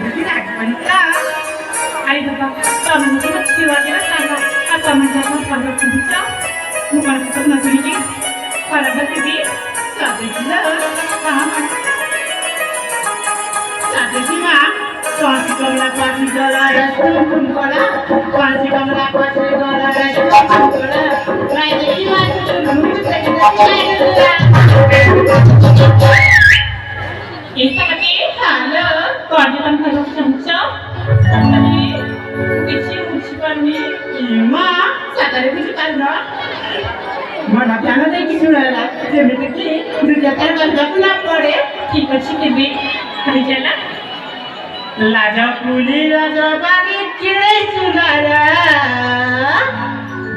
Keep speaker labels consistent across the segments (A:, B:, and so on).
A: म्हणता आई बाबा स्वामींच्या शिवाजीला सांगा आता म्हणजे परवा तुम्हाला नजरिकी परबती साधेलं साधेची मा स्वामी कमला पाची गला रस्तून कोला स्वामी कमला पाची गला रस्तून Cola रायची Isakati halo kewajiban harus kencang tapi isi musiban ni lima sadari musiban dah mana piano deh kisah lah jadi begini dunia terbaik pula pore kita cikgu hari jalan Raja Puli Raja Bagi kiri sudara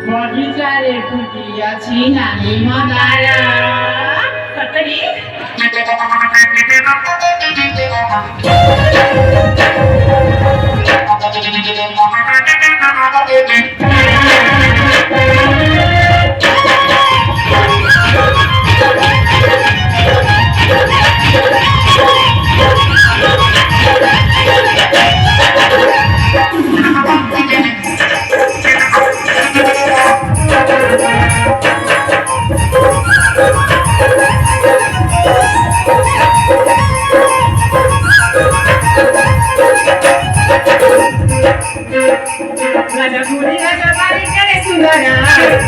A: bagi cari putih Cina ni madara Sakari Raja Puri Raja Bari Kare Sudara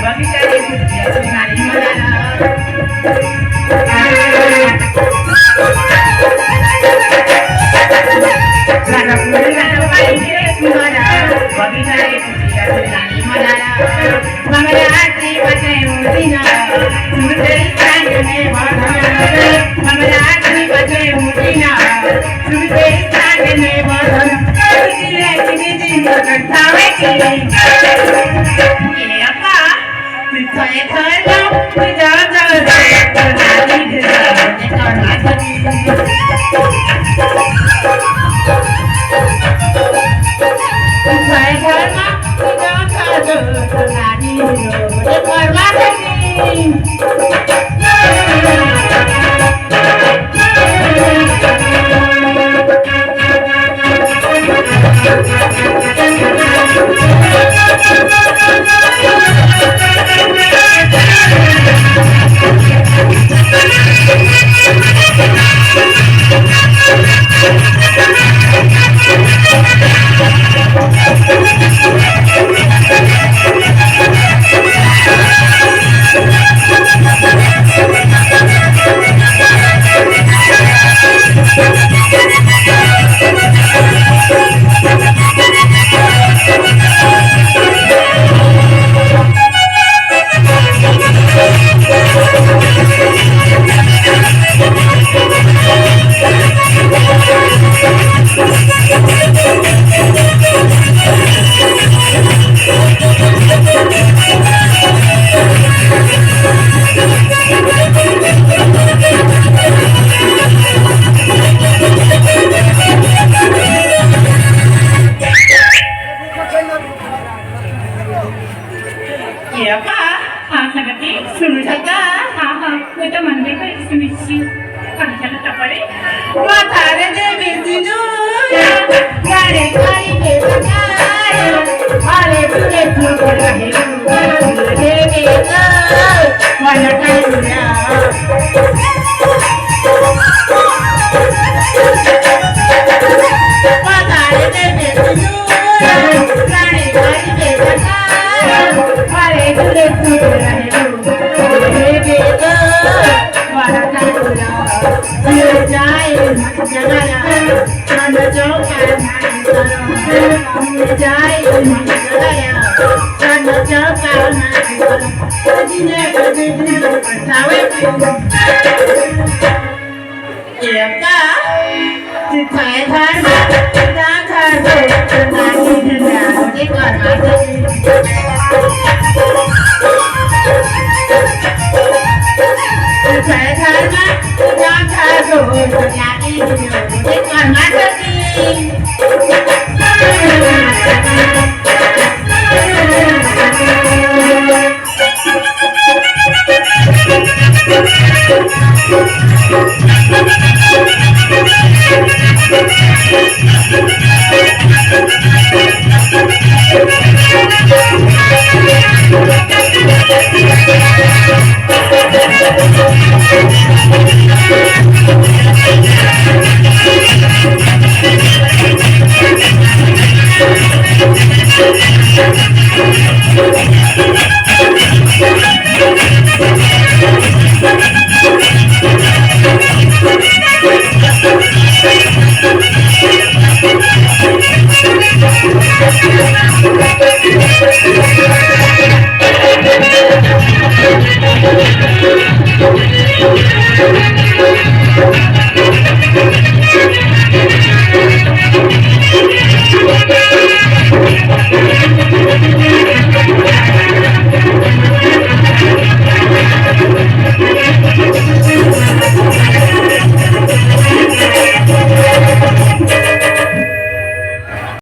A: Bagi Kare Putih Senari Madara Raja Puri Raja Bari Kare Sudara Bagi Kare Putih Senari Madara Mangala Arti Pakai Mudina Sudari Sangane Madara Mangala Arti Pakai Mudina Sudari Sangane Madara Tawe kiri, ini apa? Saya tahu, tidak tahu, tadi tidak mati. Saya tahu, tidak tahu, tadi tidak mati.